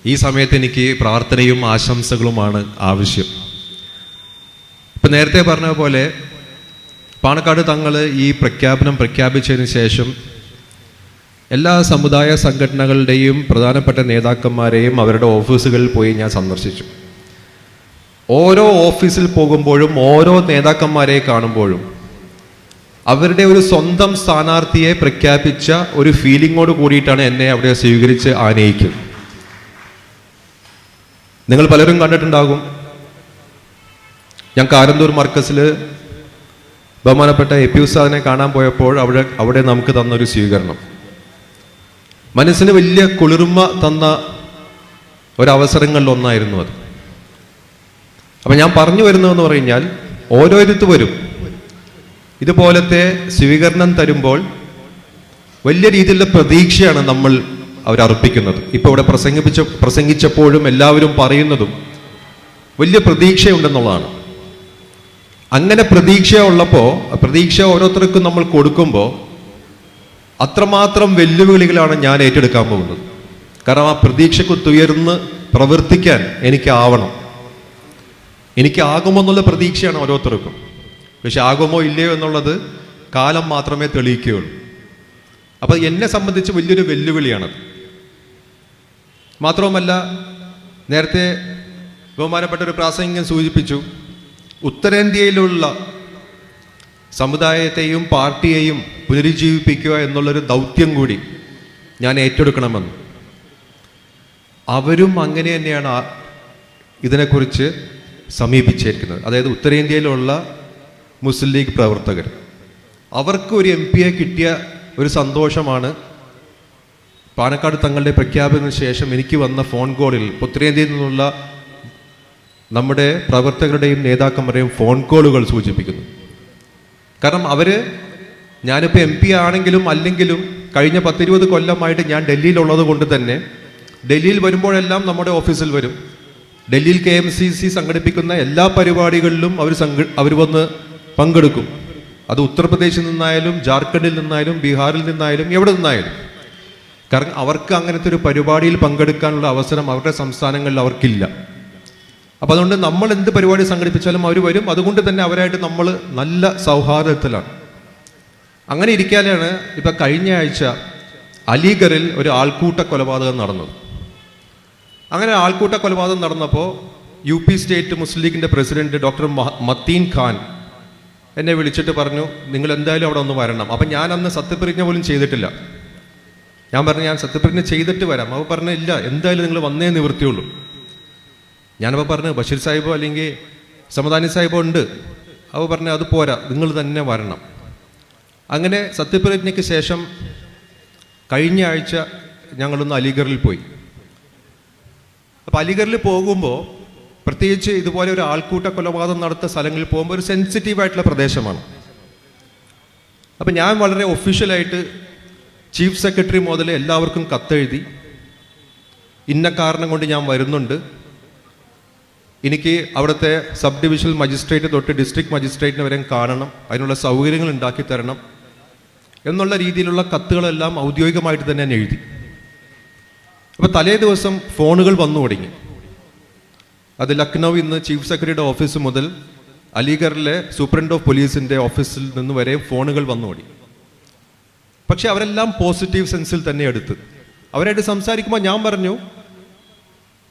ഈ സമയത്ത് എനിക്ക് പ്രാർത്ഥനയും ആശംസകളുമാണ് ആവശ്യം. ഇപ്പം നേരത്തെ പറഞ്ഞ പോലെ പാണക്കാട് തങ്ങൾ ഈ പ്രഖ്യാപനം പ്രഖ്യാപിച്ചതിന് ശേഷം എല്ലാ സമുദായ സംഘടനകളുടെയും പ്രധാനപ്പെട്ട നേതാക്കന്മാരെയും അവരുടെ ഓഫീസുകളിൽ പോയി ഞാൻ സന്ദർശിച്ചു. ഓരോ ഓഫീസിൽ പോകുമ്പോഴും ഓരോ നേതാക്കന്മാരെ കാണുമ്പോഴും അവരുടെ ഒരു സ്വന്തം സ്ഥാനാർത്ഥിയെ പ്രഖ്യാപിച്ച ഒരു ഫീലിങ്ങോട് കൂടിയിട്ടാണ് എന്നെ അവിടെ സ്വീകരിച്ച് ആനയിക്കുന്നത്. നിങ്ങൾ പലരും കണ്ടിട്ടുണ്ടാകും, ഞാൻ കാരന്തൂർ മർക്കസിൽ ബഹുമാനപ്പെട്ട എ പി ഉസ്താദിനെ കാണാൻ പോയപ്പോൾ അവിടെ നമുക്ക് തന്നൊരു സ്വീകരണം മനസ്സിന് വലിയ കുളിർമ തന്ന ഒരവസരങ്ങളിലൊന്നായിരുന്നു അത്. അപ്പം ഞാൻ പറഞ്ഞു വരുന്നതെന്ന് പറഞ്ഞാൽ ഓരോരുത്തർ വരും ഇതുപോലത്തെ സ്വീകരണം തരുമ്പോൾ വലിയ രീതിയിലുള്ള പ്രതീക്ഷയാണ് നമ്മൾ അവരർപ്പിക്കുന്നത്. ഇപ്പോൾ ഇവിടെ പ്രസംഗിച്ചപ്പോഴും എല്ലാവരും പറയുന്നതും വലിയ പ്രതീക്ഷയുണ്ടെന്നുള്ളതാണ്. അങ്ങനെ പ്രതീക്ഷ ഉള്ളപ്പോൾ പ്രതീക്ഷ ഓരോരുത്തർക്കും നമ്മൾ കൊടുക്കുമ്പോൾ അത്രമാത്രം വെല്ലുവിളികളാണ് ഞാൻ ഏറ്റെടുക്കാൻ പോകുന്നത്. കാരണം ആ പ്രതീക്ഷയ്ക്ക് തുയർന്ന് പ്രവർത്തിക്കാൻ എനിക്കാകുമോ എന്നുള്ള പ്രതീക്ഷയാണ് ഓരോരുത്തർക്കും. പക്ഷെ ആകുമോ ഇല്ലയോ എന്നുള്ളത് കാലം മാത്രമേ തെളിയിക്കുകയുള്ളൂ. അപ്പോൾ എന്നെ സംബന്ധിച്ച് വലിയൊരു വെല്ലുവിളിയാണത്. മാത്രവുമല്ല, നേരത്തെ ബഹുമാനപ്പെട്ട ഒരു പ്രാസംഗികൻ സൂചിപ്പിച്ചു, ഉത്തരേന്ത്യയിലുള്ള സമുദായത്തെയും പാർട്ടിയെയും പുനരുജ്ജീവിപ്പിക്കുക എന്നുള്ളൊരു ദൗത്യം കൂടി ഞാൻ ഏറ്റെടുക്കണമെന്ന്. അവരും അങ്ങനെ തന്നെയാണ് ഇതിനെക്കുറിച്ച് സമീപിച്ചിരിക്കുന്നത്. അതായത് ഉത്തരേന്ത്യയിലുള്ള മുസ്ലിം ലീഗ് പ്രവർത്തകർ, അവർക്ക് ഒരു MP കിട്ടിയ ഒരു സന്തോഷമാണ് പാണക്കാട് തങ്ങളുടെ പ്രഖ്യാപനത്തിന് ശേഷം എനിക്ക് വന്ന ഫോൺ കോളിൽ ഉത്തരേന്ത്യയിൽ നിന്നുള്ള നമ്മുടെ പ്രവർത്തകരുടെയും നേതാക്കന്മാരുടെയും ഫോൺ കോളുകൾ സൂചിപ്പിക്കുന്നു. കാരണം ഞാനിപ്പോൾ MP ആണെങ്കിലും അല്ലെങ്കിലും കഴിഞ്ഞ 10-20 കൊല്ലമായിട്ട് ഞാൻ ഡൽഹിയിലുള്ളത് കൊണ്ട് തന്നെ ഡൽഹിയിൽ വരുമ്പോഴെല്ലാം നമ്മുടെ ഓഫീസിൽ വരും. ഡൽഹിയിൽ KMCC സംഘടിപ്പിക്കുന്ന എല്ലാ പരിപാടികളിലും അവർ വന്ന് പങ്കെടുക്കും. അത് ഉത്തർപ്രദേശിൽ നിന്നായാലും ജാർഖണ്ഡിൽ നിന്നായാലും ബീഹാറിൽ നിന്നായാലും എവിടെ നിന്നായാലും. കാരണം അവർക്ക് അങ്ങനത്തെ ഒരു പരിപാടിയിൽ പങ്കെടുക്കാനുള്ള അവസരം അവരുടെ സംസ്ഥാനങ്ങളിൽ അവർക്കില്ല. അപ്പം അതുകൊണ്ട് നമ്മൾ എന്ത് പരിപാടി സംഘടിപ്പിച്ചാലും അവർ വരും. അതുകൊണ്ട് തന്നെ അവരായിട്ട് നമ്മൾ നല്ല സൗഹാർദ്ദത്തിലാണ്. അങ്ങനെ ഇരിക്കാനാണ് ഇപ്പം കഴിഞ്ഞ ആഴ്ച അലിഗറിൽ ഒരു ആൾക്കൂട്ട കൊലപാതകം നടന്നത്. അങ്ങനെ ആൾക്കൂട്ട കൊലപാതകം നടന്നപ്പോൾ UP സ്റ്റേറ്റ് മുസ്ലിം ലീഗിൻ്റെ പ്രസിഡന്റ് ഡോക്ടർ മത്തീൻ ഖാൻ എന്നെ വിളിച്ചിട്ട് പറഞ്ഞു, നിങ്ങൾ എന്തായാലും അവിടെ ഒന്ന് വരണം. അപ്പം ഞാൻ അന്ന് സത്യപ്രതിജ്ഞ പോലും ചെയ്തിട്ടില്ല. ഞാൻ പറഞ്ഞു, ഞാൻ സത്യപ്രതിജ്ഞ ചെയ്തിട്ട് വരാം. അപ്പോൾ പറഞ്ഞു, ഇല്ല, എന്തായാലും നിങ്ങൾ വന്നേ നിവൃത്തിയുള്ളൂ. ഞാനപ്പോൾ പറഞ്ഞു, ബഷീർ സാഹിബോ അല്ലെങ്കിൽ സമദാനി സാഹിബോ ഉണ്ട്. അപ്പോൾ പറഞ്ഞു, അത് പോരാ, നിങ്ങൾ തന്നെ വരണം. അങ്ങനെ സത്യപ്രതിജ്ഞയ്ക്ക് ശേഷം കഴിഞ്ഞ ആഴ്ച ഞങ്ങളൊന്ന് അലിഗറിൽ പോയി. അപ്പോൾ അലിഗറിൽ പോകുമ്പോൾ പ്രത്യേകിച്ച് ഇതുപോലെ ഒരു ആൾക്കൂട്ട കൊലപാതകം നടത്തുന്ന സ്ഥലങ്ങളിൽ പോകുമ്പോൾ ഒരു സെൻസിറ്റീവായിട്ടുള്ള പ്രദേശമാണ്. അപ്പം ഞാൻ വളരെ ഒഫീഷ്യലായിട്ട് ചീഫ് സെക്രട്ടറി മുതൽ എല്ലാവർക്കും കത്തെഴുതി, ഇന്ന കാരണം കൊണ്ട് ഞാൻ വരുന്നുണ്ട്, എനിക്ക് അവിടുത്തെ സബ് ഡിവിഷണൽ മജിസ്ട്രേറ്റ് തൊട്ട് ഡിസ്ട്രിക്ട് മജിസ്ട്രേറ്റിനെ വരെ കാണണം, അതിനുള്ള സൗകര്യങ്ങൾ ഉണ്ടാക്കി തരണം എന്നുള്ള രീതിയിലുള്ള കത്തുകളെല്ലാം ഔദ്യോഗികമായിട്ട് തന്നെ ഞാൻ എഴുതി. അപ്പോൾ തലേ ദിവസം ഫോണുകൾ വന്നു തുടങ്ങി. അത് ലക്നൗ ഇന്ന് ചീഫ് സെക്രട്ടറിയുടെ ഓഫീസ് മുതൽ അലിഗറിലെ സൂപ്രണ്ട് ഓഫ് പോലീസിൻ്റെ ഓഫീസിൽ നിന്ന് വരെ ഫോണുകൾ വന്നു തുടങ്ങി. പക്ഷെ അവരെല്ലാം പോസിറ്റീവ് സെൻസിൽ തന്നെ എടുത്ത് അവരായിട്ട് സംസാരിക്കുമ്പോൾ ഞാൻ പറഞ്ഞു,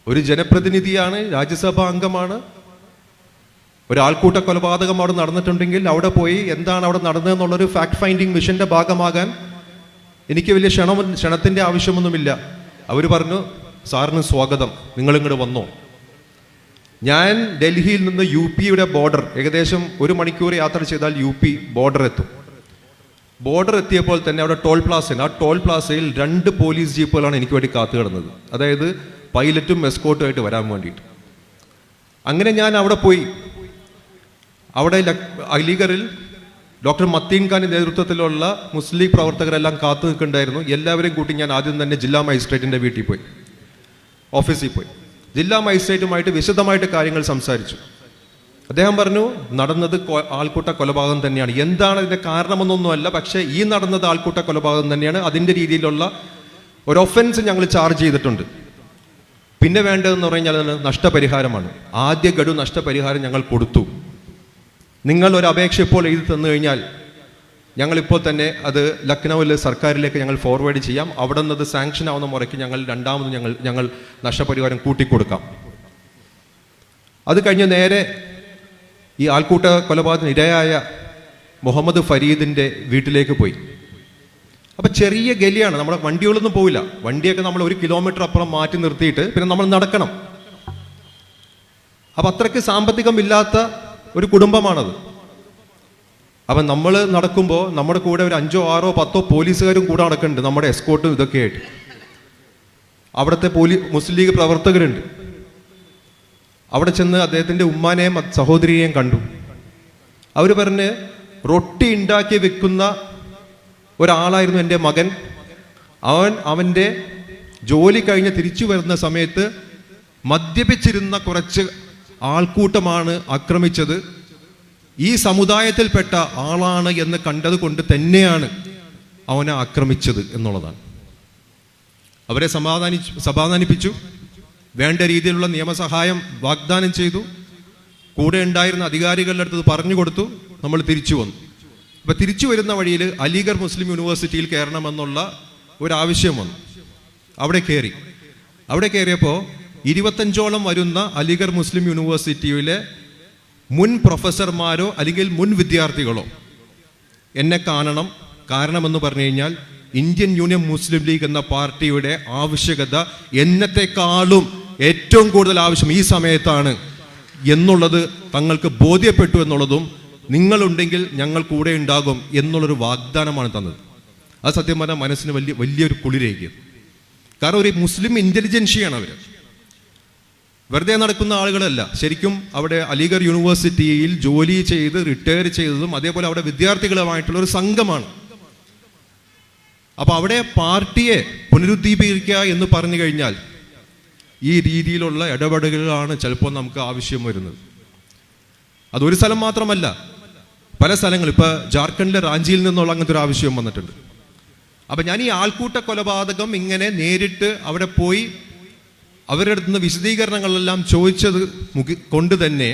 ഒരു ജനപ്രതിനിധിയാണ്, രാജ്യസഭാ അംഗമാണ്, ഒരാൾക്കൂട്ട കൊലപാതകം അവിടെ നടന്നിട്ടുണ്ടെങ്കിൽ അവിടെ പോയി എന്താണ് അവിടെ നടന്നതെന്നുള്ളൊരു ഫാക്ട് ഫൈൻഡിങ് മിഷൻ്റെ ഭാഗമാകാൻ എനിക്ക് വലിയ ക്ഷണത്തിൻ്റെ ആവശ്യമൊന്നുമില്ല. അവർ പറഞ്ഞു, സാറിന് സ്വാഗതം, നിങ്ങളിങ്ങോട്ട് വന്നോ. ഞാൻ ഡൽഹിയിൽ നിന്ന് UPയുടെ ബോർഡർ ഏകദേശം 1 മണിക്കൂർ യാത്ര ചെയ്താൽ UP ബോർഡർ എത്തും. ബോർഡർ എത്തിയപ്പോൾ തന്നെ അവിടെ ടോൾ പ്ലാസയുണ്ട്. ആ ടോൾ പ്ലാസയിൽ 2 പോലീസ് ജീപ്പുകളാണ് എനിക്ക് വേണ്ടി കാത്തു കിടന്നത്. അതായത് പൈലറ്റും എസ്കോർട്ടും ആയിട്ട് വരാൻ വേണ്ടിയിട്ട്. അങ്ങനെ ഞാൻ അവിടെ പോയി. അവിടെ അലിഗറിൽ ഡോക്ടർ മത്തീൻ ഖാൻ്റെ നേതൃത്വത്തിലുള്ള മുസ്ലിം ലീഗ് പ്രവർത്തകരെല്ലാം കാത്തു നിൽക്കുന്നുണ്ടായിരുന്നു. എല്ലാവരെയും കൂട്ടി ഞാൻ ആദ്യം തന്നെ ജില്ലാ മജിസ്ട്രേറ്റിൻ്റെ വീട്ടിൽ പോയി, ഓഫീസിൽ പോയി. ജില്ലാ മജിസ്ട്രേറ്റുമായിട്ട് വിശദമായിട്ട് കാര്യങ്ങൾ സംസാരിച്ചു. അദ്ദേഹം പറഞ്ഞു, നടന്നത് ആൾക്കൂട്ട കൊലപാതകം തന്നെയാണ്. എന്താണ് ഇതിൻ്റെ കാരണമെന്നൊന്നുമല്ല, പക്ഷേ ഈ നടന്നത് ആൾക്കൂട്ട കൊലപാതകം തന്നെയാണ്. അതിൻ്റെ രീതിയിലുള്ള ഒരു ഒഫൻസ് ഞങ്ങൾ ചാർജ് ചെയ്തിട്ടുണ്ട്. പിന്നെ വേണ്ടതെന്ന് പറഞ്ഞാൽ നഷ്ടപരിഹാരമാണ്. ആദ്യ ഗഡു നഷ്ടപരിഹാരം ഞങ്ങൾ കൊടുത്തു. നിങ്ങൾ ഒരു അപേക്ഷ ഇപ്പോൾ എഴുതി തന്നു കഴിഞ്ഞാൽ ഞങ്ങളിപ്പോൾ തന്നെ അത് ലക്നൌവിൽ സർക്കാരിലേക്ക് ഞങ്ങൾ ഫോർവേഡ് ചെയ്യാം. അവിടെ നിന്ന് അത് സാങ്ഷൻ ആവുന്ന മുറയ്ക്ക് ഞങ്ങൾ നഷ്ടപരിഹാരം കൂട്ടിക്കൊടുക്കാം. അത് കഴിഞ്ഞ് നേരെ ഈ ആൾക്കൂട്ട കൊലപാതകത്തിന് ഇരയായ മുഹമ്മദ് ഫരീദിൻ്റെ വീട്ടിലേക്ക് പോയി. അപ്പം ചെറിയ ഗലിയാണ്, നമ്മുടെ വണ്ടികളൊന്നും പോവില്ല. വണ്ടിയൊക്കെ നമ്മൾ 1 കിലോമീറ്റർ അപ്പുറം മാറ്റി നിർത്തിയിട്ട് പിന്നെ നമ്മൾ നടക്കണം. അപ്പം അത്രയ്ക്ക് സാമ്പത്തികമില്ലാത്ത ഒരു കുടുംബമാണത്. അപ്പം നമ്മൾ നടക്കുമ്പോൾ നമ്മുടെ കൂടെ ഒരു 5, 6, 10 പോലീസുകാരും കൂടെ നടക്കുന്നുണ്ട്, നമ്മുടെ എസ്കോർട്ടും ഇതൊക്കെ ആയിട്ട്. അവിടുത്തെ മുസ്ലിം ലീഗ് പ്രവർത്തകരുണ്ട്. അവിടെ ചെന്ന് അദ്ദേഹത്തിൻ്റെ ഉമ്മാനെയും സഹോദരിയെയും കണ്ടു. അവർ പറഞ്ഞ് റൊട്ടി ഉണ്ടാക്കി വെക്കുന്ന ഒരാളായിരുന്നു എൻ്റെ മകൻ. അവൻ്റെ ജോലി കഴിഞ്ഞ് തിരിച്ചു വരുന്ന സമയത്ത് മദ്യപിച്ചിരുന്ന കുറച്ച് ആൾക്കൂട്ടമാണ് ആക്രമിച്ചത്. ഈ സമുദായത്തിൽപ്പെട്ട ആളാണ് എന്ന് കണ്ടത് കൊണ്ട് തന്നെയാണ് അവനെ ആക്രമിച്ചത് എന്നുള്ളതാണ്. അവരെ സമാധാനിപ്പിച്ചു, വേണ്ട രീതിയിലുള്ള നിയമസഹായം വാഗ്ദാനം ചെയ്തു. കൂടെ ഉണ്ടായിരുന്ന അധികാരികളുടെ അടുത്ത് പറഞ്ഞു കൊടുത്തു. നമ്മൾ തിരിച്ചു വന്നു. അപ്പം തിരിച്ചു വരുന്ന വഴിയിൽ അലിഗഡ് മുസ്ലിം യൂണിവേഴ്സിറ്റിയിൽ കയറണമെന്നുള്ള ഒരാവശ്യം വന്നു. അവിടെ കയറിയപ്പോൾ 25ഓളം വരുന്ന അലിഗഡ് മുസ്ലിം യൂണിവേഴ്സിറ്റിയിലെ മുൻ പ്രൊഫസർമാരോ അല്ലെങ്കിൽ മുൻ വിദ്യാർത്ഥികളോ എന്നെ കാണണം. കാരണമെന്ന് പറഞ്ഞു കഴിഞ്ഞാൽ ഇന്ത്യൻ യൂണിയൻ മുസ്ലിം ലീഗ് എന്ന പാർട്ടിയുടെ ആവശ്യകത എന്നത്തെക്കാളും ഏറ്റവും കൂടുതൽ ആവശ്യം ഈ സമയത്താണ് എന്നുള്ളത് തങ്ങൾക്ക് ബോധ്യപ്പെട്ടു എന്നുള്ളതും, നിങ്ങളുണ്ടെങ്കിൽ ഞങ്ങൾ കൂടെ ഉണ്ടാകും എന്നുള്ളൊരു വാഗ്ദാനമാണ് തന്നത്. അത് സത്യം പറഞ്ഞാൽ മനസ്സിന് വലിയൊരു കുളിരേക്കും. കാരണം ഒരു മുസ്ലിം ഇൻ്റലിജൻഷ്യയാണ് അവർ. വെറുതെ നടക്കുന്ന ആളുകളല്ല. ശരിക്കും അവിടെ അലിഗഡ് യൂണിവേഴ്സിറ്റിയിൽ ജോലി ചെയ്ത് റിട്ടയർ ചെയ്തതും അതേപോലെ അവിടെ വിദ്യാർത്ഥികളുമായിട്ടുള്ള ഒരു സംഘമാണ്. അപ്പോൾ അവിടെ പാർട്ടിയെ പുനരുദ്ധീപിക്കുക എന്ന് പറഞ്ഞു കഴിഞ്ഞാൽ ഈ രീതിയിലുള്ള ഇടപെടലുകളാണ് ചിലപ്പോൾ നമുക്ക് ആവശ്യം വരുന്നത്. അതൊരു സ്ഥലം മാത്രമല്ല, പല സ്ഥലങ്ങൾ. ഇപ്പോൾ ജാർഖണ്ഡിലെ റാഞ്ചിയിൽ നിന്നുള്ള അങ്ങനത്തെ ഒരു ആവശ്യം വന്നിട്ടുണ്ട്. അപ്പം ഞാൻ ഈ ആൾക്കൂട്ട കൊലപാതകം ഇങ്ങനെ നേരിട്ട് അവിടെ പോയി അവരുടെ അടുത്ത് നിന്ന് വിശദീകരണങ്ങളെല്ലാം ചോദിച്ചത് കൊണ്ട് തന്നെ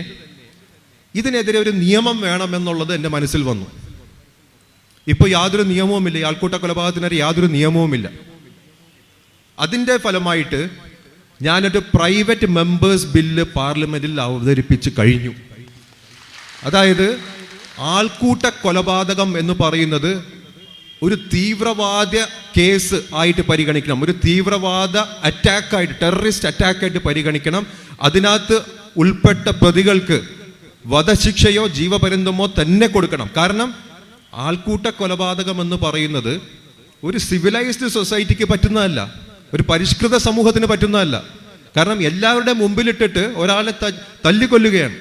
ഇതിനെതിരെ ഒരു നിയമം വേണമെന്നുള്ളത് എൻ്റെ മനസ്സിൽ വന്നു. ഇപ്പോൾ യാതൊരു നിയമവുമില്ല, ഈ ആൾക്കൂട്ട കൊലപാതകത്തിനെതിരെ യാതൊരു നിയമവുമില്ല. അതിൻ്റെ ഫലമായിട്ട് ഞാനൊരു പ്രൈവറ്റ് മെമ്പേഴ്സ് ബില്ല് പാർലമെന്റിൽ അവതരിപ്പിച്ച് കഴിഞ്ഞു. അതായത് ആൾക്കൂട്ട കൊലപാതകം എന്ന് പറയുന്നത് ഒരു തീവ്രവാദ കേസ് ആയിട്ട് പരിഗണിക്കണം, ഒരു തീവ്രവാദ അറ്റാക്കായിട്ട്, ടെററിസ്റ്റ് അറ്റാക്കായിട്ട് പരിഗണിക്കണം. അതിനകത്ത് ഉൾപ്പെട്ട പ്രതികൾക്ക് വധശിക്ഷയോ ജീവപര്യന്തമോ തന്നെ കൊടുക്കണം. കാരണം ആൾക്കൂട്ട കൊലപാതകം എന്ന് പറയുന്നത് ഒരു സിവിലൈസ്ഡ് സൊസൈറ്റിക്ക് പറ്റുന്നതല്ല, ഒരു പരിഷ്കൃത സമൂഹത്തിന് പറ്റുന്നതല്ല. കാരണം എല്ലാവരുടെ മുമ്പിലിട്ടിട്ട് ഒരാളെ തല്ലിക്കൊല്ലുകയാണ്.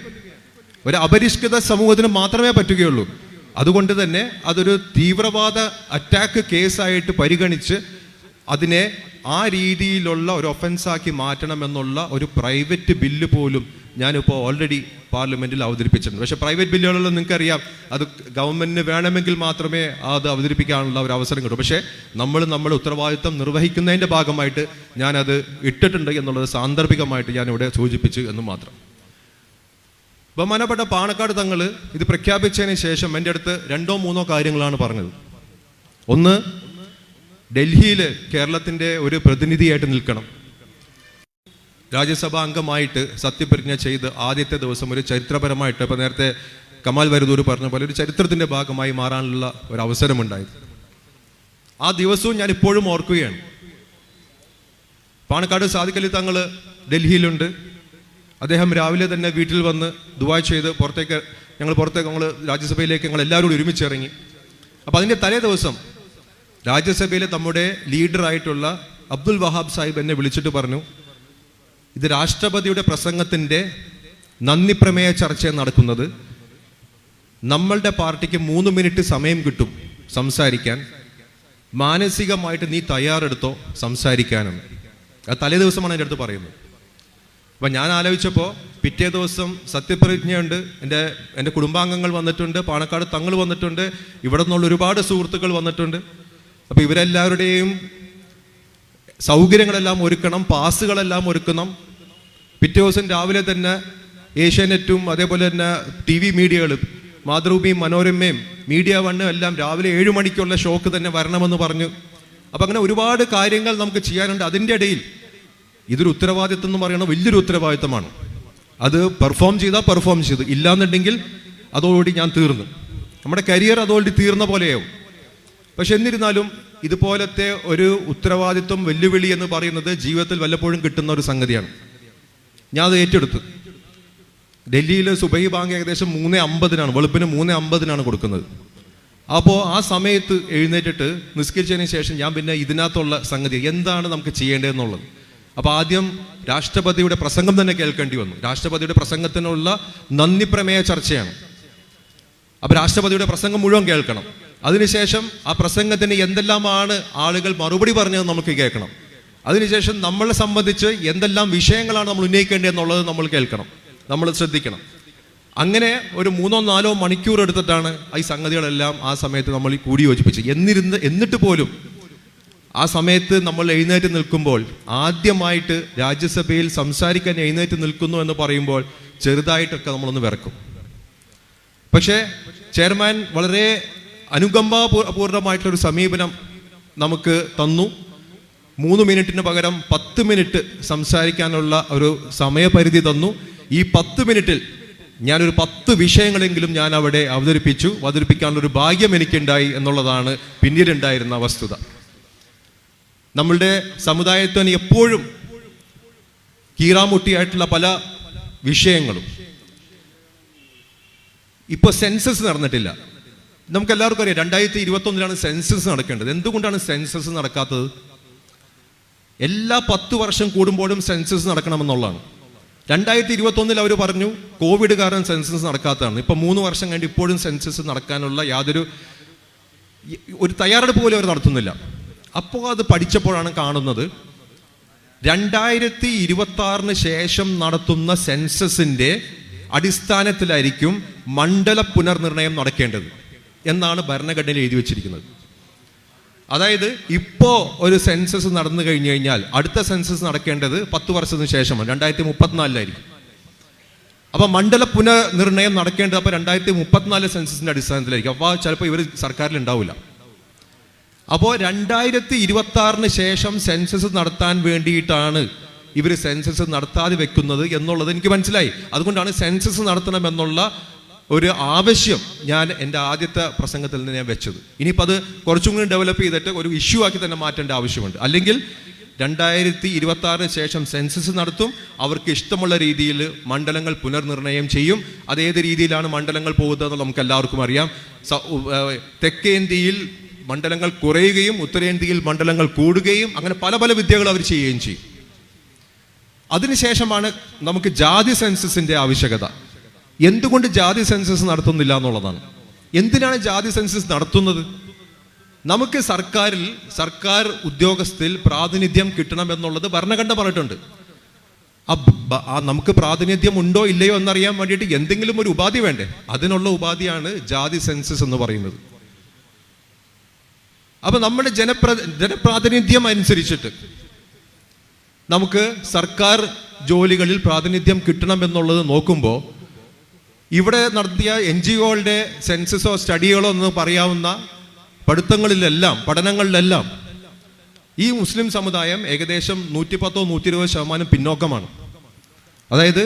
ഒരു അപരിഷ്കൃത സമൂഹത്തിന് മാത്രമേ പറ്റുകയുള്ളൂ. അതുകൊണ്ട് തന്നെ അതൊരു തീവ്രവാദ അറ്റാക്ക് കേസായിട്ട് പരിഗണിച്ച് അതിനെ ആ രീതിയിലുള്ള ഒരു ഒഫൻസാക്കി മാറ്റണമെന്നുള്ള ഒരു പ്രൈവറ്റ് ബില്ല് പോലും ഞാനിപ്പോൾ ഓൾറെഡി പാർലമെന്റിൽ അവതരിപ്പിച്ചിട്ടുണ്ട്. പക്ഷേ പ്രൈവറ്റ് ബില്ലുകളിൽ നിങ്ങൾക്കറിയാം, അത് ഗവൺമെന്റിന് വേണമെങ്കിൽ മാത്രമേ അത് അവതരിപ്പിക്കാനുള്ള ഒരു അവസരം കിട്ടും. പക്ഷേ നമ്മുടെ ഉത്തരവാദിത്വം നിർവഹിക്കുന്നതിൻ്റെ ഭാഗമായിട്ട് ഞാനത് ഇട്ടിട്ടുണ്ട് എന്നുള്ളത് സാന്ദർഭികമായിട്ട് ഞാനിവിടെ സൂചിപ്പിച്ചു എന്ന് മാത്രം. ബഹുമാനപ്പെട്ട പാണക്കാട് തങ്ങൾ ഇത് പ്രഖ്യാപിച്ചതിന് ശേഷം എൻ്റെ അടുത്ത് 2-3 കാര്യങ്ങളാണ് പറഞ്ഞത്. ഒന്ന്, ഡൽഹിയിൽ കേരളത്തിൻ്റെ ഒരു പ്രതിനിധിയായിട്ട് നിൽക്കണം. രാജ്യസഭാ അംഗമായിട്ട് സത്യപ്രതിജ്ഞ ചെയ്ത് ആദ്യത്തെ ദിവസം ഒരു ചരിത്രപരമായിട്ട്, ഇപ്പം നേരത്തെ കമാൽ വരദൂർ പറഞ്ഞ പോലെ ഒരു ചരിത്രത്തിൻ്റെ ഭാഗമായി മാറാനുള്ള ഒരു അവസരമുണ്ടായി. ആ ദിവസവും ഞാൻ ഇപ്പോഴും ഓർക്കുകയാണ്. പാണക്കാട് സാദിഖ് അലി തങ്ങൾ ഡൽഹിയിലുണ്ട്. അദ്ദേഹം രാവിലെ തന്നെ വീട്ടിൽ വന്ന് ദുആ ചെയ്ത് ഞങ്ങൾ രാജ്യസഭയിലേക്ക് ഞങ്ങൾ എല്ലാവരും കൂടി ഒരുമിച്ചിറങ്ങി. അപ്പോൾ അതിൻ്റെ തലേ ദിവസം രാജ്യസഭയിലെ നമ്മുടെ ലീഡറായിട്ടുള്ള അബ്ദുൽ വഹാബ് സാഹിബ് എന്നെ വിളിച്ചിട്ട് പറഞ്ഞു, ഇത് രാഷ്ട്രപതിയുടെ പ്രസംഗത്തിൻ്റെ നന്ദി പ്രമേയ ചർച്ച നടക്കുന്നത്, നമ്മളുടെ പാർട്ടിക്ക് 3 മിനിറ്റ് സമയം കിട്ടും സംസാരിക്കാൻ, മാനസികമായിട്ട് നീ തയ്യാറെടുത്തോ സംസാരിക്കാനെന്ന്. അത് തലേ ദിവസമാണ് എൻ്റെ അടുത്ത് പറയുന്നത്. അപ്പം ഞാൻ ആലോചിച്ചപ്പോൾ പിറ്റേ ദിവസം സത്യപ്രതിജ്ഞയുണ്ട്, എൻ്റെ കുടുംബാംഗങ്ങൾ വന്നിട്ടുണ്ട്, പാണക്കാട് തങ്ങൾ വന്നിട്ടുണ്ട്, ഇവിടെ നിന്നുള്ള ഒരുപാട് സുഹൃത്തുക്കൾ വന്നിട്ടുണ്ട്. അപ്പോൾ ഇവരെല്ലാവരുടെയും സൗകര്യങ്ങളെല്ലാം ഒരുക്കണം, പാസുകളെല്ലാം ഒരുക്കണം. പിറ്റേ ദിവസം രാവിലെ തന്നെ ഏഷ്യാനെറ്റും അതേപോലെ തന്നെ TV മീഡിയകൾ, മാതൃഭൂമിയും മനോരമയും മീഡിയ വണ്ണും എല്ലാം രാവിലെ 7 മണിക്കുള്ള ഷോക്ക് തന്നെ വരണമെന്ന് പറഞ്ഞു. അപ്പം അങ്ങനെ ഒരുപാട് കാര്യങ്ങൾ നമുക്ക് ചെയ്യാനുണ്ട്. അതിൻ്റെ ഇടയിൽ ഇതൊരു ഉത്തരവാദിത്വം എന്ന് പറയുന്നത് വലിയൊരു ഉത്തരവാദിത്തമാണ്. അത് പെർഫോം ചെയ്തു, ഇല്ലാന്നുണ്ടെങ്കിൽ അതോടുകൂടി ഞാൻ തീർന്നു, നമ്മുടെ കരിയർ അതോടുകൂടി തീർന്ന പോലെയാവും. പക്ഷെ എന്നിരുന്നാലും ഇതുപോലത്തെ ഒരു ഉത്തരവാദിത്വം, വെല്ലുവിളി എന്ന് പറയുന്നത് ജീവിതത്തിൽ വല്ലപ്പോഴും കിട്ടുന്ന ഒരു സംഗതിയാണ്. ഞാൻ അത് ഏറ്റെടുത്തു. ഡൽഹിയിൽ സുബഹി ബാങ്ക് ഏകദേശം 3:50 വെളുപ്പിന് 3:50 കൊടുക്കുന്നത്. അപ്പോൾ ആ സമയത്ത് എഴുന്നേറ്റിട്ട് നിസ്കരിച്ചതിന് ശേഷം ഞാൻ പിന്നെ ഇതിനകത്തുള്ള സംഗതി എന്താണ് നമുക്ക് ചെയ്യേണ്ടതെന്നുള്ളത്. അപ്പോൾ ആദ്യം രാഷ്ട്രപതിയുടെ പ്രസംഗം തന്നെ കേൾക്കേണ്ടി വന്നു. രാഷ്ട്രപതിയുടെ പ്രസംഗത്തിനുള്ള നന്ദി പ്രമേയ ചർച്ചയാണ്. അപ്പോൾ രാഷ്ട്രപതിയുടെ പ്രസംഗം മുഴുവൻ കേൾക്കണം. അതിനുശേഷം ആ പ്രസംഗത്തിന് എന്തെല്ലാമാണ് ആളുകൾ മറുപടി പറഞ്ഞത് നമുക്ക് കേൾക്കണം. അതിനുശേഷം നമ്മളെ സംബന്ധിച്ച് എന്തെല്ലാം വിഷയങ്ങളാണ് നമ്മൾ ഉന്നയിക്കേണ്ടതെന്നുള്ളത് നമ്മൾ കേൾക്കണം, നമ്മൾ ശ്രദ്ധിക്കണം. അങ്ങനെ ഒരു 3-4 മണിക്കൂർ എടുത്തിട്ടാണ് ഈ സംഗതികളെല്ലാം ആ സമയത്ത് നമ്മൾ കൂടി യോജിപ്പിച്ച്. എന്നിട്ട് പോലും ആ സമയത്ത് നമ്മൾ എഴുന്നേറ്റ് നിൽക്കുമ്പോൾ, ആദ്യമായിട്ട് രാജ്യസഭയിൽ സംസാരിക്കാൻ എഴുന്നേറ്റ് നിൽക്കുന്നു എന്ന് പറയുമ്പോൾ ചെറുതായിട്ടൊക്കെ നമ്മളൊന്ന് വിറക്കും. പക്ഷേ ചെയർമാൻ വളരെ അനുകമ്പാപൂർണമായിട്ടുള്ളൊരു സമീപനം നമുക്ക് തന്നു. 3 മിനിറ്റിന് പകരം 10 മിനിറ്റ് സംസാരിക്കാനുള്ള ഒരു സമയപരിധി തന്നു. ഈ 10 മിനിറ്റിൽ ഞാനൊരു 10 വിഷയങ്ങളെങ്കിലും ഞാൻ അവിടെ അവതരിപ്പിക്കാനുള്ളൊരു ഭാഗ്യം എനിക്കുണ്ടായി എന്നുള്ളതാണ് പിന്നീടുണ്ടായിരുന്ന വസ്തുത. നമ്മളുടെ സമുദായത്തിന് എപ്പോഴും കീറാമുട്ടിയായിട്ടുള്ള പല വിഷയങ്ങളും. ഇപ്പോൾ സെൻസസ് നടന്നിട്ടില്ല. നമുക്കെല്ലാവർക്കും അറിയാം 2021 സെൻസസ് നടക്കേണ്ടത്. എന്തുകൊണ്ടാണ് സെൻസസ് നടക്കാത്തത്? എല്ലാ 10 വർഷം കൂടുമ്പോഴും സെൻസസ് നടക്കണമെന്നുള്ളതാണ്. 2021 അവർ പറഞ്ഞു കോവിഡ് കാരണം സെൻസസ് നടക്കാത്തതാണ്. ഇപ്പം 3 വർഷം കഴിഞ്ഞ് ഇപ്പോഴും സെൻസസ് നടക്കാനുള്ള യാതൊരു തയ്യാറെടുപ്പ് പോലും അവർ നടത്തുന്നില്ല. അപ്പോൾ അത് പഠിച്ചപ്പോഴാണ് കാണുന്നത് 2026 ശേഷം നടത്തുന്ന സെൻസസിൻ്റെ അടിസ്ഥാനത്തിലായിരിക്കും മണ്ഡല പുനർനിർണയം നടക്കേണ്ടത് എന്നാണ് ഭരണഘടനയിൽ എഴുതി വച്ചിരിക്കുന്നത്. അതായത് ഇപ്പോൾ ഒരു സെൻസസ് നടന്നു കഴിഞ്ഞു കഴിഞ്ഞാൽ അടുത്ത സെൻസസ് നടക്കേണ്ടത് 10 വർഷത്തിന് ശേഷമാണ്, 2034 അപ്പോൾ മണ്ഡല പുനർനിർണയം നടക്കേണ്ടത് അപ്പോൾ 2034 സെൻസസിന്റെ അടിസ്ഥാനത്തിലായിരിക്കും. അപ്പോൾ ചിലപ്പോൾ ഇവർ സർക്കാരിൽ ഉണ്ടാവില്ല. അപ്പോൾ 2026 ശേഷം സെൻസസ് നടത്താൻ വേണ്ടിയിട്ടാണ് ഇവർ സെൻസസ് നടത്താതെ വെക്കുന്നത് എന്നുള്ളത് എനിക്ക് മനസ്സിലായി. അതുകൊണ്ടാണ് സെൻസസ് നടത്തണമെന്നുള്ള ഒരു ആവശ്യം ഞാൻ എൻ്റെ ആദ്യത്തെ പ്രസംഗത്തിൽ നിന്ന് ഞാൻ വെച്ചത്. ഇനിയിപ്പോൾ അത് കുറച്ചും കൂടി ഡെവലപ്പ് ചെയ്തിട്ട് ഒരു ഇഷ്യൂ ആക്കി തന്നെ മാറ്റേണ്ട ആവശ്യമുണ്ട്. അല്ലെങ്കിൽ 2026 ശേഷം സെൻസസ് നടത്തും, അവർക്ക് ഇഷ്ടമുള്ള രീതിയിൽ മണ്ഡലങ്ങൾ പുനർനിർണയം ചെയ്യും. അതേത് രീതിയിലാണ് മണ്ഡലങ്ങൾ പോകുന്നതെന്ന് നമുക്ക് എല്ലാവർക്കും അറിയാം. തെക്കേന്ത്യയിൽ മണ്ഡലങ്ങൾ കുറയുകയും ഉത്തരേന്ത്യയിൽ മണ്ഡലങ്ങൾ കൂടുകയും അങ്ങനെ പല പല വിദ്യകൾ അവർ ചെയ്യുകയും ചെയ്യും. അതിനുശേഷമാണ് നമുക്ക് ജാതി സെൻസസിന്റെ ആവശ്യകത. എന്തുകൊണ്ട് ജാതി സെൻസസ് നടത്തുന്നില്ല എന്നുള്ളതാണ്. എന്തിനാണ് ജാതി സെൻസസ് നടത്തുന്നത്? നമുക്ക് സർക്കാർ ഉദ്യോഗസ്ഥരിൽ പ്രാതിനിധ്യം കിട്ടണം എന്നുള്ളത് ഭരണഘടന പറഞ്ഞിട്ടുണ്ട്. നമുക്ക് പ്രാതിനിധ്യം ഉണ്ടോ ഇല്ലയോ എന്നറിയാൻ വേണ്ടിയിട്ട് എന്തെങ്കിലും ഒരു ഉപാധി വേണ്ടേ? അതിനുള്ള ഉപാധിയാണ് ജാതി സെൻസസ് എന്ന് പറയുന്നത്. അപ്പൊ നമ്മുടെ ജനപ്രാതിനിധ്യം അനുസരിച്ചിട്ട് നമുക്ക് സർക്കാർ ജോലികളിൽ പ്രാതിനിധ്യം കിട്ടണം എന്നുള്ളത് നോക്കുമ്പോൾ ഇവിടെ നടത്തിയ NGOകളുടെ സെൻസസോ സ്റ്റഡികളോ എന്ന് പറയാവുന്ന പഠനങ്ങളിലെല്ലാം ഈ മുസ്ലിം സമുദായം ഏകദേശം 110-120% പിന്നോക്കമാണ്. അതായത്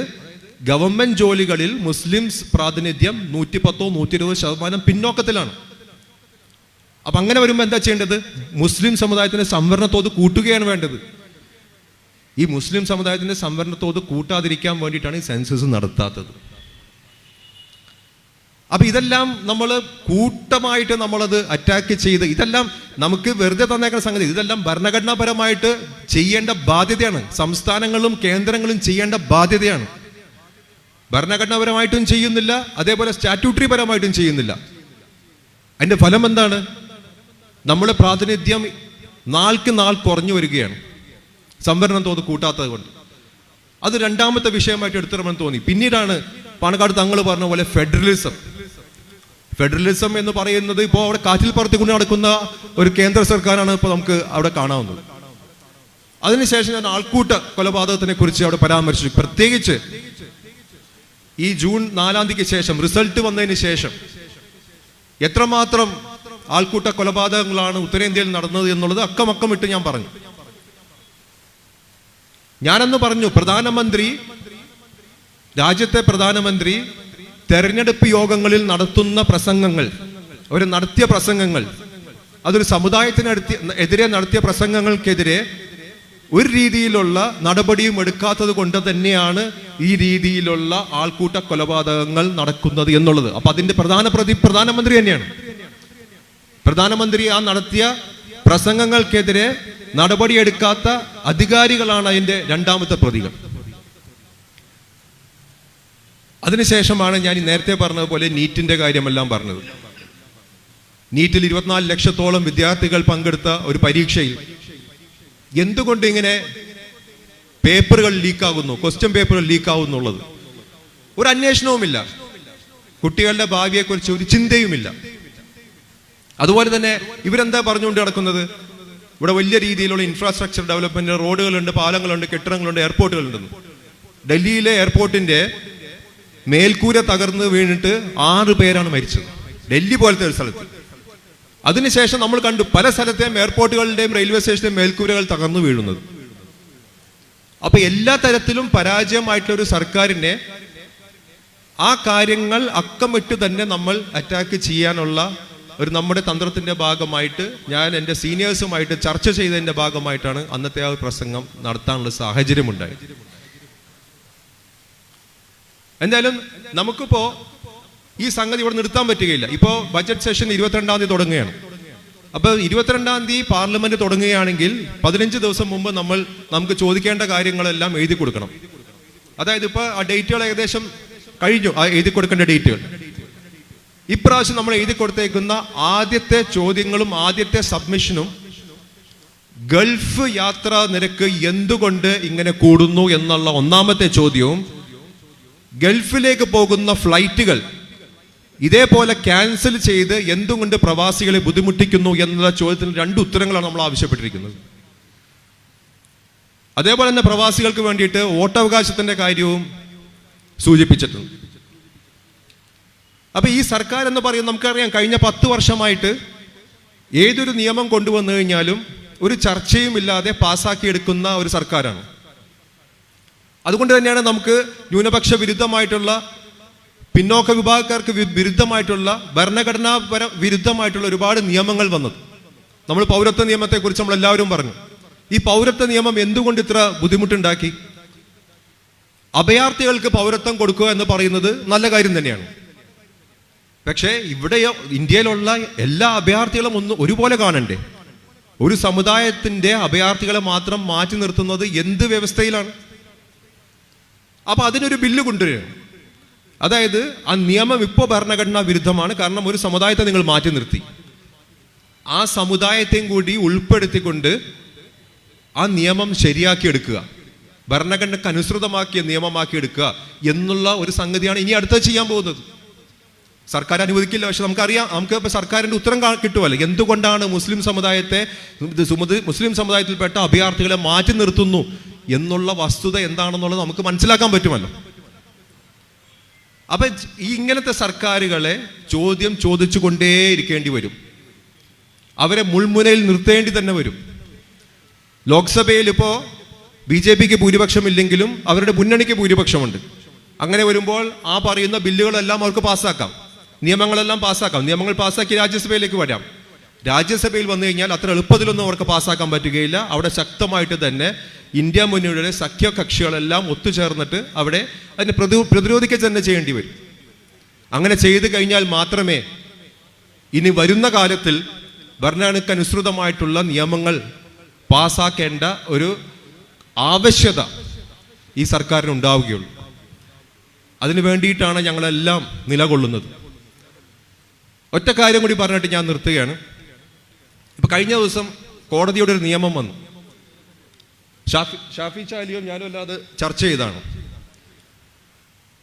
ഗവൺമെന്റ് ജോലികളിൽ മുസ്ലിംസ് പ്രാതിനിധ്യം 110-120% പിന്നോക്കത്തിലാണ്. അപ്പൊ അങ്ങനെ വരുമ്പോൾ എന്താ ചെയ്യേണ്ടത്? മുസ്ലിം സമുദായത്തിന്റെ സംവരണത്തോത് കൂട്ടുകയാണ് വേണ്ടത്. ഈ മുസ്ലിം സമുദായത്തിന്റെ സംവരണത്തോത് കൂട്ടാതിരിക്കാൻ വേണ്ടിയിട്ടാണ് ഈ സെൻസസ് നടത്താത്തത്. അപ്പൊ ഇതെല്ലാം നമ്മൾ കൂട്ടമായിട്ട് നമ്മളത് അറ്റാക്ക് ചെയ്ത്, ഇതെല്ലാം നമുക്ക് വെറുതെ തന്നേക്കുന്ന സംഗതി, ഇതെല്ലാം ഭരണഘടനാപരമായിട്ട് ചെയ്യേണ്ട ബാധ്യതയാണ്. സംസ്ഥാനങ്ങളും കേന്ദ്രങ്ങളും ചെയ്യേണ്ട ബാധ്യതയാണ്. ഭരണഘടനാപരമായിട്ടും ചെയ്യുന്നില്ല, അതേപോലെ സ്റ്റാറ്റ്യൂട്ടറി പരമായിട്ടും ചെയ്യുന്നില്ല. അതിന്റെ ഫലം എന്താണ്? നമ്മുടെ പ്രാതിനിധ്യം നാൾക്ക് നാൾ കുറഞ്ഞു വരികയാണ്, സംവരണം തോത് കൂട്ടാത്തത് കൊണ്ട്. അത് രണ്ടാമത്തെ വിഷയമായിട്ട് എടുത്തിടണമെന്ന് തോന്നി. പിന്നീടാണ് പാണക്കാട് തങ്ങൾ പറഞ്ഞ പോലെ ഫെഡറലിസം എന്ന് പറയുന്നത് ഇപ്പോൾ അവിടെ കാറ്റിൽ പറത്തിക്കൊണ്ട് നടക്കുന്ന ഒരു കേന്ദ്ര സർക്കാരാണ് ഇപ്പോൾ നമുക്ക് അവിടെ കാണാവുന്നത്. അതിനുശേഷം ഞാൻ ആൾക്കൂട്ട കൊലപാതകത്തിനെ കുറിച്ച് അവിടെ പരാമർശിച്ചു. പ്രത്യേകിച്ച് ഈ ജൂൺ 4-ാം തീയതിക്ക് ശേഷം, റിസൾട്ട് വന്നതിന് ശേഷം എത്രമാത്രം ആൾക്കൂട്ട കൊലപാതകങ്ങളാണ് ഉത്തരേന്ത്യയിൽ നടന്നത് എന്നുള്ളത് അക്കമിട്ട് ഞാൻ പറഞ്ഞു. ഞാനന്ന് പറഞ്ഞു, രാജ്യത്തെ പ്രധാനമന്ത്രി തെരഞ്ഞെടുപ്പ് യോഗങ്ങളിൽ നടത്തുന്ന പ്രസംഗങ്ങൾ, നടത്തിയ പ്രസംഗങ്ങൾ, അതൊരു സമുദായത്തിനെതിരെ നടത്തിയ പ്രസംഗങ്ങൾക്കെതിരെ ഒരു രീതിയിലുള്ള നടപടിയും എടുക്കാത്തത് കൊണ്ട് തന്നെയാണ് ഈ രീതിയിലുള്ള ആൾക്കൂട്ട കൊലപാതകങ്ങൾ നടക്കുന്നത് എന്നുള്ളത്. അപ്പൊ അതിന്റെ പ്രധാനമന്ത്രി തന്നെയാണ്. പ്രധാനമന്ത്രി ആ നടത്തിയ പ്രസംഗങ്ങൾക്കെതിരെ നടപടിയെടുക്കാത്ത അധികാരികളാണ് അതിന്റെ രണ്ടാമത്തെ പ്രതികൾ. അതിനുശേഷമാണ് ഞാൻ നേരത്തെ പറഞ്ഞതുപോലെ നീറ്റിന്റെ കാര്യമെല്ലാം പറഞ്ഞത്. നീറ്റിൽ 24 ലക്ഷത്തോളം വിദ്യാർത്ഥികൾ പങ്കെടുത്ത ഒരു പരീക്ഷയിൽ എന്തുകൊണ്ട് ഇങ്ങനെ പേപ്പറുകൾ ലീക്കാകുന്നു, ക്വസ്റ്റ്യൻ പേപ്പറുകൾ ലീക്കാവുന്നുള്ളത് ഒരു അന്വേഷണവുമില്ല. കുട്ടികളുടെ ഭാവിയെക്കുറിച്ച് ഒരു ചിന്തയുമില്ല. അതുപോലെ തന്നെ ഇവരെന്താ പറഞ്ഞുകൊണ്ട് നടക്കുന്നത്? ഇവിടെ വലിയ രീതിയിലുള്ള ഇൻഫ്രാസ്ട്രക്ചർ ഡെവലപ്മെന്റ്, റോഡുകളുണ്ട്, പാലങ്ങളുണ്ട്, കെട്ടിടങ്ങളുണ്ട്, എയർപോർട്ടുകളുണ്ടെന്ന്. ഡൽഹിയിലെ എയർപോർട്ടിന്റെ മേൽക്കൂര തകർന്ന് വീണിട്ട് 6 പേരാണ് മരിച്ചത്, ഡൽഹി പോലത്തെ ഒരു സ്ഥലത്ത്. അതിനുശേഷം നമ്മൾ കണ്ടു പല സ്ഥലത്തെയും എയർപോർട്ടുകളുടെയും റെയിൽവേ സ്റ്റേഷന്റെയും മേൽക്കൂരകൾ തകർന്നു വീഴുന്നത്. അപ്പൊ എല്ലാ തരത്തിലും പരാജയമായിട്ടുള്ള ഒരു സർക്കാരിനെ ആ കാര്യങ്ങൾ അക്കമിട്ട് തന്നെ നമ്മൾ അറ്റാക്ക് ചെയ്യാനുള്ള നമ്മുടെ തന്ത്രത്തിന്റെ ഭാഗമായിട്ട് ഞാൻ എൻ്റെ സീനിയേഴ്സുമായിട്ട് ചർച്ച ചെയ്തതിന്റെ ഭാഗമായിട്ടാണ് അന്നത്തെ ആ പ്രസംഗം നടത്താനുള്ള സാഹചര്യം ഉണ്ടായത്. എന്തായാലും നമുക്കിപ്പോ ഈ സംഗതി ഇവിടെ നിർത്താൻ പറ്റുകയില്ല. ഇപ്പോ ബജറ്റ് സെഷൻ 22-ാം തീയതി തുടങ്ങുകയാണ്. അപ്പൊ 22-ാം തീയതി പാർലമെന്റ് തുടങ്ങുകയാണെങ്കിൽ 15 ദിവസം മുമ്പ് നമുക്ക് ചോദിക്കേണ്ട കാര്യങ്ങളെല്ലാം എഴുതി കൊടുക്കണം. അതായത് ഇപ്പൊ ആ ഡേറ്റുകൾ ഏകദേശം കഴിഞ്ഞു, ആ എഴുതി കൊടുക്കേണ്ട ഡേറ്റുകൾ. ഇപ്രാവശ്യം നമ്മൾ എഴുതി കൊടുത്തേക്കുന്ന ആദ്യത്തെ ചോദ്യങ്ങളും ആദ്യത്തെ സബ്മിഷനും ഗൾഫ് യാത്രാ നിരക്ക് എന്തുകൊണ്ട് ഇങ്ങനെ കൂടുന്നു എന്നുള്ള ഒന്നാമത്തെ ചോദ്യവും, ഗൾഫിലേക്ക് പോകുന്ന ഫ്ലൈറ്റുകൾ ഇതേപോലെ ക്യാൻസൽ ചെയ്ത് എന്തുകൊണ്ട് പ്രവാസികളെ ബുദ്ധിമുട്ടിക്കുന്നു എന്നുള്ള ചോദ്യത്തിന് 2 ഉത്തരങ്ങളാണ് നമ്മൾ ആവശ്യപ്പെട്ടിരിക്കുന്നത്. അതേപോലെ തന്നെ പ്രവാസികൾക്ക് വേണ്ടിയിട്ട് വോട്ടവകാശത്തിന്റെ കാര്യവും സൂചിപ്പിച്ചിട്ടുണ്ട്. അപ്പൊ ഈ സർക്കാർ എന്ന് പറയുന്നത് നമുക്കറിയാം, കഴിഞ്ഞ 10 വർഷമായിട്ട് ഏതൊരു നിയമം കൊണ്ടുവന്നു കഴിഞ്ഞാലും ഒരു ചർച്ചയും ഇല്ലാതെ പാസ്സാക്കിയെടുക്കുന്ന ഒരു സർക്കാരാണ്. അതുകൊണ്ട് തന്നെയാണ് നമുക്ക് ന്യൂനപക്ഷ വിരുദ്ധമായിട്ടുള്ള, പിന്നോക്ക വിഭാഗക്കാർക്ക് വിരുദ്ധമായിട്ടുള്ള, ഭരണഘടനാപര വിരുദ്ധമായിട്ടുള്ള ഒരുപാട് നിയമങ്ങൾ വന്നത്. നമ്മൾ പൗരത്വ നിയമത്തെക്കുറിച്ച് നമ്മൾ എല്ലാവരും പറഞ്ഞു. ഈ പൗരത്വ നിയമം എന്തുകൊണ്ട് ഇത്ര ബുദ്ധിമുട്ടുണ്ടാക്കി? അഭയാർത്ഥികൾക്ക് പൗരത്വം കൊടുക്കുക എന്ന് പറയുന്നത് നല്ല കാര്യം തന്നെയാണ്. പക്ഷേ ഇവിടെയോ ഇന്ത്യയിലുള്ള എല്ലാ അഭയാർത്ഥികളും ഒരുപോലെ കാണണ്ടേ? ഒരു സമുദായത്തിന്റെ അഭയാർത്ഥികളെ മാത്രം മാറ്റി നിർത്തുന്നത് എന്ത് വ്യവസ്ഥയിലാണ്? അപ്പൊ അതിനൊരു ബില്ല് കൊണ്ടുവരികയാണ്. അതായത് ആ നിയമം ഇപ്പോൾ ഭരണഘടനാ വിരുദ്ധമാണ്. കാരണം ഒരു സമുദായത്തെ നിങ്ങൾ മാറ്റി നിർത്തി, ആ സമുദായത്തെയും കൂടി ഉൾപ്പെടുത്തിക്കൊണ്ട് ആ നിയമം ശരിയാക്കി എടുക്കുക, ഭരണഘടനയ്ക്ക് അനുസൃതമാക്കിയ നിയമമാക്കി എടുക്കുക എന്നുള്ള ഒരു സംഗതിയാണ് ഇനി അടുത്ത ചെയ്യാൻ പോകുന്നത്. സർക്കാർ അനുവദിക്കില്ല. പക്ഷെ നമുക്കറിയാം, നമുക്ക് ഇപ്പൊ സർക്കാരിന്റെ ഉത്തരം കിട്ടുമല്ലോ, എന്തുകൊണ്ടാണ് മുസ്ലിം സമുദായത്തിൽപ്പെട്ട അഭയാർത്ഥികളെ മാറ്റി നിർത്തുന്നു എന്നുള്ള വസ്തുത എന്താണെന്നുള്ളത് നമുക്ക് മനസ്സിലാക്കാൻ പറ്റുമല്ലോ. അപ്പൊ ഇങ്ങനത്തെ സർക്കാരുകളെ ചോദിച്ചു കൊണ്ടേയിരിക്കേണ്ടി വരും. അവരെ മുൾമുനയിൽ നിർത്തേണ്ടി തന്നെ വരും. ലോക്സഭയിൽ ഇപ്പോ BJPക്ക് ഭൂരിപക്ഷമില്ലെങ്കിലും അവരുടെ മുന്നണിക്ക് ഭൂരിപക്ഷമുണ്ട്. അങ്ങനെ വരുമ്പോൾ ആ പറയുന്ന ബില്ലുകളെല്ലാം അവർക്ക് പാസ്സാക്കാം, നിയമങ്ങളെല്ലാം പാസ്സാക്കാം. നിയമങ്ങൾ പാസ്സാക്കി രാജ്യസഭയിലേക്ക് വരാം. രാജ്യസഭയിൽ വന്നു കഴിഞ്ഞാൽ അത്ര എളുപ്പത്തിലൊന്നും അവർക്ക് പാസ്സാക്കാൻ പറ്റുകയില്ല. അവിടെ ശക്തമായിട്ട് തന്നെ ഇന്ത്യ മുന്നണിയുടെ സഖ്യകക്ഷികളെല്ലാം ഒത്തുചേർന്നിട്ട് അവിടെ അതിനെ പ്രതിരോധിക്കുക തന്നെ ചെയ്യേണ്ടി വരും. അങ്ങനെ ചെയ്തു കഴിഞ്ഞാൽ മാത്രമേ ഇനി വരുന്ന കാലത്തിൽ ഭരണഘടനയ്ക്ക് അനുസൃതമായിട്ടുള്ള നിയമങ്ങൾ പാസ്സാക്കേണ്ട ഒരു ആവശ്യത ഈ സർക്കാരിന് ഉണ്ടാവുകയുള്ളൂ. അതിനു വേണ്ടിയിട്ടാണ് ഞങ്ങളെല്ലാം നിലകൊള്ളുന്നത്. ഒറ്റ കാര്യം കൂടി പറഞ്ഞിട്ട് ഞാൻ നിർത്തുകയാണ്. ഇപ്പൊ കഴിഞ്ഞ ദിവസം കോടതിയുടെ ഒരു നിയമം വന്നു. ഷാഫി ചാലിയും ഞാനും അല്ലാതെ ചർച്ച ചെയ്താണ്.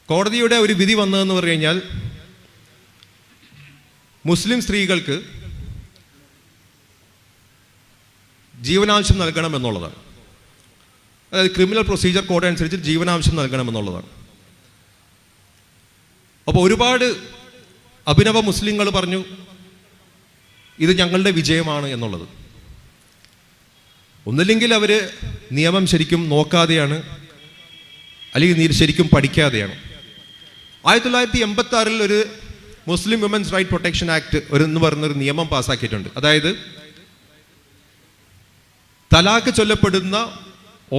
കോടതിയുടെ ഒരു വിധി വന്നതെന്ന് പറഞ്ഞു കഴിഞ്ഞാൽ മുസ്ലിം സ്ത്രീകൾക്ക് ജീവനാംശം നൽകണം എന്നുള്ളതാണ്. അതായത് ക്രിമിനൽ പ്രൊസീജിയർ കോഡ് അനുസരിച്ച് ജീവനാംശം നൽകണമെന്നുള്ളതാണ്. അപ്പോൾ ഒരുപാട് അഭിനവ മുസ്ലിങ്ങൾ പറഞ്ഞു ഇത് ഞങ്ങളുടെ വിജയമാണ് എന്നുള്ളത്. ഒന്നില്ലെങ്കിൽ അവർ നിയമം ശരിക്കും നോക്കാതെയാണ്, അല്ലെങ്കിൽ ശരിക്കും പഠിക്കാതെയാണ്. 1986 ഒരു മുസ്ലിം വിമൻസ് റൈറ്റ് പ്രൊട്ടക്ഷൻ ആക്ട് എന്ന് പറയുന്നൊരു നിയമം പാസ്സാക്കിയിട്ടുണ്ട്. അതായത് തലാഖ് ചൊല്ലപ്പെടുന്ന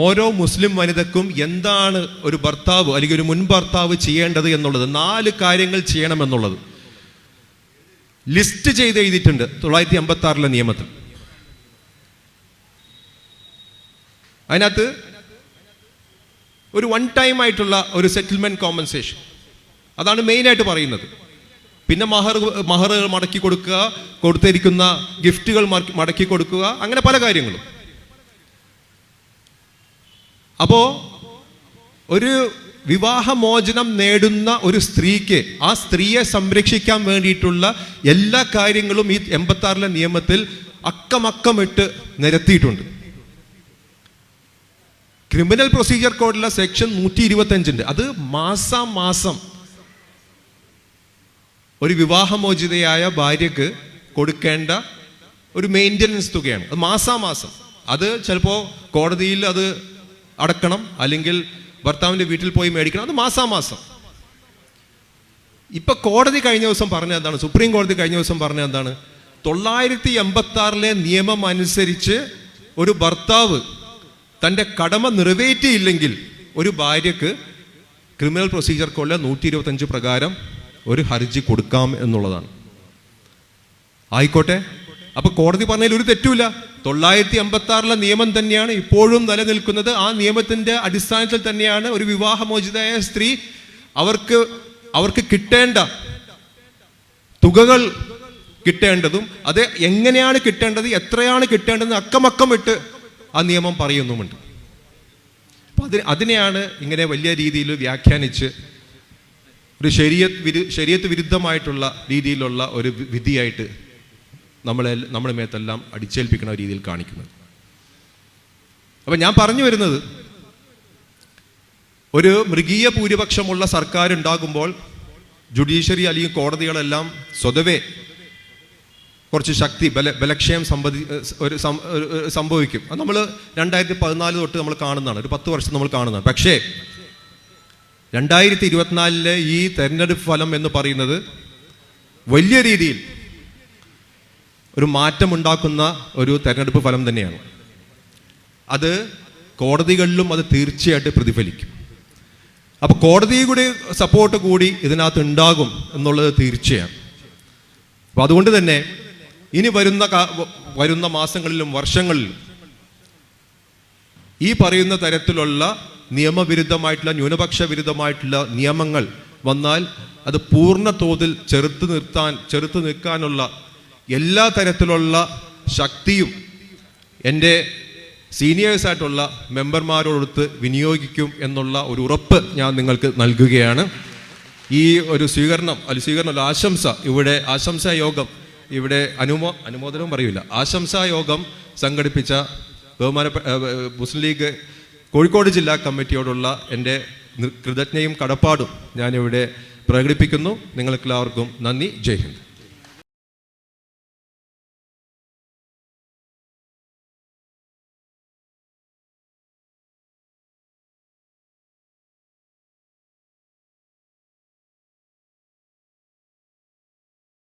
ഓരോ മുസ്ലിം വനിതക്കും എന്താണ് ഒരു ഭർത്താവ് അല്ലെങ്കിൽ ഒരു മുൻ ഭർത്താവ് ചെയ്യേണ്ടത് എന്നുള്ളത്, 4 കാര്യങ്ങൾ ചെയ്യണമെന്നുള്ളത് ലിസ്റ്റ് ചെയ്ത് എഴുതിയിട്ടുണ്ട് 1986 നിയമത്തിൽ. അതിനകത്ത് ഒരു വൺ ടൈം ആയിട്ടുള്ള ഒരു സെറ്റിൽമെന്റ് കോമ്പൻസേഷൻ, അതാണ് മെയിനായിട്ട് പറയുന്നത്. പിന്നെ മഹർ മടക്കി കൊടുക്കുക, കൊടുത്തിരിക്കുന്ന ഗിഫ്റ്റുകൾ മടക്കി കൊടുക്കുക, അങ്ങനെ പല കാര്യങ്ങളും. അപ്പോൾ ഒരു വിവാഹമോചനം നേടുന്ന ഒരു സ്ത്രീക്ക് ആ സ്ത്രീയെ സംരക്ഷിക്കാൻ വേണ്ടിയിട്ടുള്ള എല്ലാ കാര്യങ്ങളും ഈ 86 നിയമത്തിൽ അക്കമിട്ട് നിരത്തിയിട്ടുണ്ട്. ക്രിമിനൽ പ്രൊസീജിയർ കോഡിലെ സെക്ഷൻ 125 അത് മാസം ഒരു വിവാഹമോചിതയായ ഭാര്യക്ക് കൊടുക്കേണ്ട ഒരു മെയിൻ്റനൻസ് തുകയാണ്. അത് മാസം അത് ചിലപ്പോൾ കോടതിയിൽ അത് അടക്കണം, അല്ലെങ്കിൽ ഭർത്താവിൻ്റെ വീട്ടിൽ പോയി മേടിക്കണം. അത് മാസം. ഇപ്പൊ കോടതി കഴിഞ്ഞ ദിവസം പറഞ്ഞ എന്താണ്, സുപ്രീം കോടതി കഴിഞ്ഞ ദിവസം പറഞ്ഞ എന്താണ്, 986 നിയമം അനുസരിച്ച് ഒരു ഭർത്താവ് തൻ്റെ കടമ നിറവേറ്റിയില്ലെങ്കിൽ ഒരു ഭാര്യക്ക് ക്രിമിനൽ പ്രൊസീജിയർ കോഡിലെ 125 പ്രകാരം ഒരു ഹർജി കൊടുക്കാം എന്നുള്ളതാണ്. ആയിക്കോട്ടെ, അപ്പൊ കോടതി പറഞ്ഞതിൽ ഒരു തെറ്റുമില്ല. 986 നിയമം തന്നെയാണ് ഇപ്പോഴും നിലനിൽക്കുന്നത്. ആ നിയമത്തിന്റെ അടിസ്ഥാനത്തിൽ തന്നെയാണ് ഒരു വിവാഹമോചിതയായ സ്ത്രീ അവർക്ക് കിട്ടേണ്ട തുകകൾ കിട്ടേണ്ടതും അത് എങ്ങനെയാണ് കിട്ടേണ്ടത്, എത്രയാണ് കിട്ടേണ്ടത് അക്കമിട്ട് ആ നിയമം പറയുന്നുമുണ്ട്. അപ്പൊ അതിനെയാണ് ഇങ്ങനെ വലിയ രീതിയിൽ വ്യാഖ്യാനിച്ച് ഒരു ശരീഅത്ത് വിരുദ്ധമായിട്ടുള്ള രീതിയിലുള്ള ഒരു വിധിയായിട്ട് നമ്മുടെ മേത്തെല്ലാം അടിച്ചേൽപ്പിക്കുന്ന രീതിയിൽ കാണിക്കുന്നത്. അപ്പം ഞാൻ പറഞ്ഞു വരുന്നത്, ഒരു മൃഗീയ ഭൂരിപക്ഷമുള്ള സർക്കാർ ഉണ്ടാകുമ്പോൾ ജുഡീഷ്യറി അല്ലെങ്കിൽ കോടതികളെല്ലാം സ്വതവേ കുറച്ച് ശക്തി ബലക്ഷയം സംഭവിക്കും. അത് നമ്മൾ 2014 തൊട്ട് നമ്മൾ കാണുന്നതാണ്, ഒരു 10 വർഷം നമ്മൾ കാണുന്നതാണ്. പക്ഷേ 2024 ഈ തെരഞ്ഞെടുപ്പ് ഫലം എന്ന് പറയുന്നത് വലിയ രീതിയിൽ ഒരു മാറ്റമുണ്ടാക്കുന്ന ഒരു തെരഞ്ഞെടുപ്പ് ഫലം തന്നെയാണ്. അത് കോടതികളിലും അത് തീർച്ചയായിട്ടും പ്രതിഫലിക്കും. അപ്പോൾ കോടതിയുടെ സപ്പോർട്ട് കൂടി ഇതിനകത്ത് ഉണ്ടാകും എന്നുള്ളത് തീർച്ചയാണ്. അപ്പം അതുകൊണ്ട് തന്നെ ഇനി വരുന്ന മാസങ്ങളിലും വർഷങ്ങളിലും ഈ പറയുന്ന തരത്തിലുള്ള നിയമവിരുദ്ധമായിട്ടുള്ള ന്യൂനപക്ഷ വിരുദ്ധമായിട്ടുള്ള നിയമങ്ങൾ വന്നാൽ അത് പൂർണ്ണ തോതിൽ ചെറുത്ത് നിൽക്കാനുള്ള എല്ലാ തരത്തിലുള്ള ശക്തിയും എൻ്റെ സീനിയേഴ്സായിട്ടുള്ള മെമ്പർമാരോടൊത്ത് വിനിയോഗിക്കും എന്നുള്ള ഒരു ഉറപ്പ് ഞാൻ നിങ്ങൾക്ക് നൽകുകയാണ്. ഈ ഒരു ആശംസാ യോഗം ഇവിടെ അനുമോദനം പറയില്ല, ആശംസാ യോഗം സംഘടിപ്പിച്ച ബഹുമാനപ്പെട്ട മുസ്ലിം ലീഗ് കോഴിക്കോട് ജില്ലാ കമ്മിറ്റിയോടുള്ള എൻ്റെ കൃതജ്ഞയും കടപ്പാടും ഞാനിവിടെ പ്രകടിപ്പിക്കുന്നു. നിങ്ങൾക്കെല്ലാവർക്കും നന്ദി. ജയ് ഹിന്ദ്.